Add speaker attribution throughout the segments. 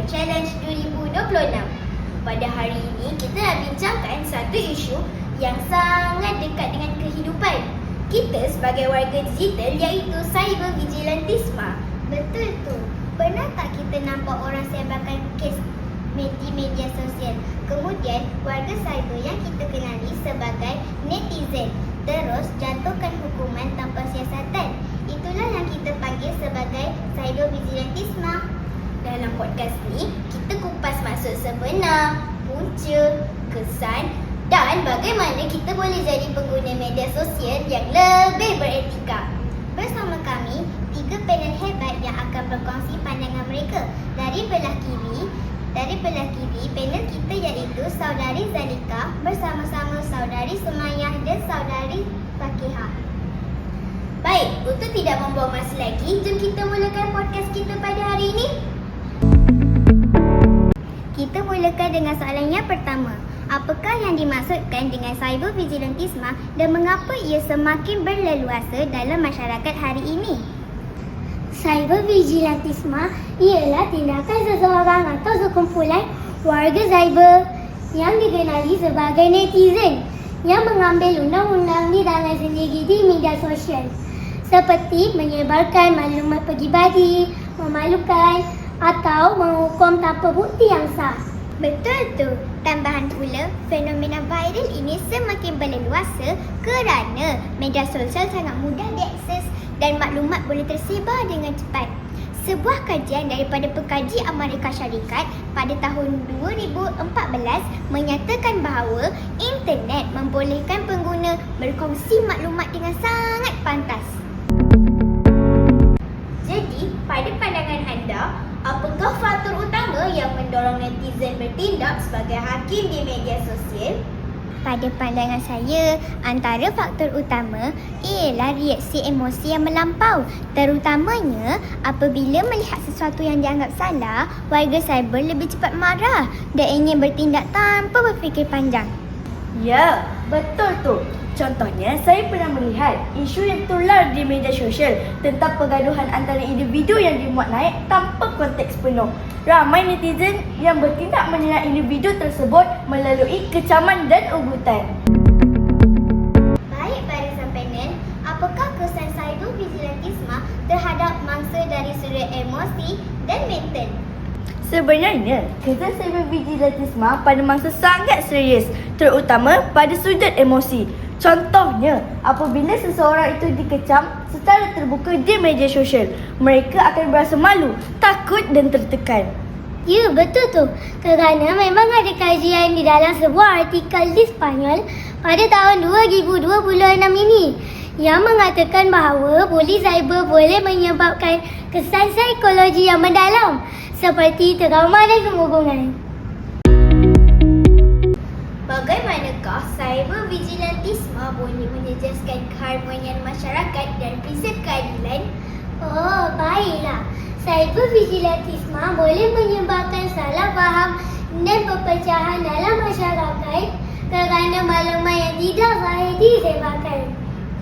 Speaker 1: Challenge 2026. Pada hari ini, kita nak bincangkan satu isu yang sangat dekat dengan kehidupan kita sebagai warga digital, iaitu cybervigilantisme.
Speaker 2: Betul tu. Pernah tak kita nampak orang sebarkan kes di media sosial? Kemudian, warga cyber yang kita kenali sebagai netizen terus jatuhkan hukuman tanpa siasatan. Itulah yang kita panggil sebagai cybervigilantisme.
Speaker 1: Dalam podcast ni, kita kupas maksud sebenar, punca, kesan dan bagaimana kita boleh jadi pengguna media sosial yang lebih beretika.
Speaker 2: Bersama kami, 3 panel hebat yang akan berkongsi pandangan mereka. Dari belah kiri, panel kita iaitu Saudari Zalika bersama-sama Saudari Sumayah dan Saudari Fakihah.
Speaker 1: Baik, untuk tidak membuang masa lagi, jom kita mulakan podcast kita pada hari ini.
Speaker 2: Kita mulakan dengan soalan yang pertama. Apakah yang dimaksudkan dengan cybervigilantisme dan mengapa ia semakin berleluasa dalam masyarakat hari ini?
Speaker 3: Cybervigilantisme ialah tindakan seseorang atau sekumpulan warga cyber yang dikenali sebagai netizen yang mengambil undang-undang di tangan sendiri di media sosial, seperti menyebarkan maklumat pribadi, memalukan atau menghukum tanpa bukti yang sah.
Speaker 2: Betul tu. Tambahan pula, fenomena viral ini semakin berleluasa kerana media sosial sangat mudah diakses dan maklumat boleh tersebar dengan cepat. Sebuah kajian daripada pekaji Amerika Syarikat pada tahun 2014 menyatakan bahawa internet membolehkan pengguna berkongsi maklumat dengan sangat pantas.
Speaker 1: Jadi, pada pandangan anda, apakah faktor utama yang mendorong netizen bertindak sebagai hakim di media sosial?
Speaker 2: Pada pandangan saya, antara faktor utama ialah reaksi emosi yang melampau. Terutamanya apabila melihat sesuatu yang dianggap salah, warga cyber lebih cepat marah dan ingin bertindak tanpa berfikir panjang.
Speaker 4: Ya, betul tu. Contohnya, saya pernah melihat isu yang tular di media sosial tentang pergaduhan antara individu yang dimuat naik tanpa konteks penuh. Ramai netizen yang bertindak menyerang individu tersebut melalui kecaman dan ugutan.
Speaker 2: Baik barisan panel, apakah kesan cybervigilantisme terhadap mangsa dari sudut emosi dan mental?
Speaker 4: Sebenarnya, kesan cybervigilantisme pada mangsa sangat serius, terutama pada sudut emosi. Contohnya, apabila seseorang itu dikecam secara terbuka di media sosial, mereka akan berasa malu, takut dan tertekan.
Speaker 3: Ya, betul tu. Kerana memang ada kajian di dalam sebuah artikel di Spanyol pada tahun 2026 ini yang mengatakan bahawa bully cyber boleh menyebabkan kesan psikologi yang mendalam seperti trauma dan kemurungan.
Speaker 1: Bagaimanakah cybervigilantisme boleh menjejaskan keharmonian masyarakat dan prinsip keadilan?
Speaker 3: Oh, baiklah. Cybervigilantisme boleh menyebabkan salah faham dan perpecahan dalam masyarakat kerana maklumat yang tidak sahih disebarkan.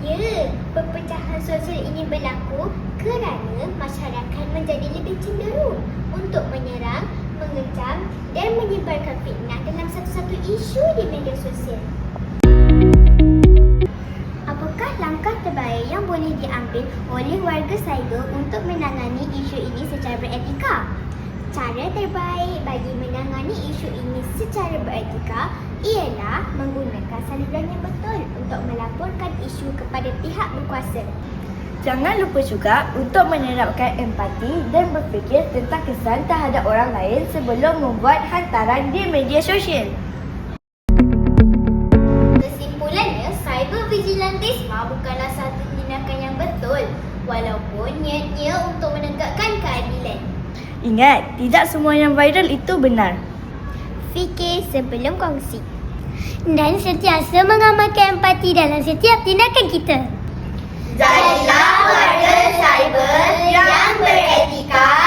Speaker 2: Ya, perpecahan sosial ini berlaku kerana masyarakat menjadi lebih cenderung untuk menyerang, mengecam dan menyebarkan fitnah dalam satu-satu isu di media sosial. Apakah langkah terbaik yang boleh diambil oleh warga cyber untuk menangani isu ini secara beretika? Cara terbaik bagi menangani isu ini secara beretika ialah menggunakan saluran yang betul untuk melaporkan isu kepada pihak berkuasa.
Speaker 4: Jangan lupa juga untuk menerapkan empati dan berfikir tentang kesan terhadap orang lain sebelum membuat hantaran di media sosial.
Speaker 1: Kesimpulannya, cybervigilantisme bukanlah satu tindakan yang betul walaupun niatnya untuk menegakkan keadilan.
Speaker 4: Ingat, tidak semua yang viral itu benar.
Speaker 2: Fikir sebelum kongsi.
Speaker 3: Dan sentiasa mengamalkan empati dalam setiap tindakan kita.
Speaker 1: Jadilah warga cyber yang beretika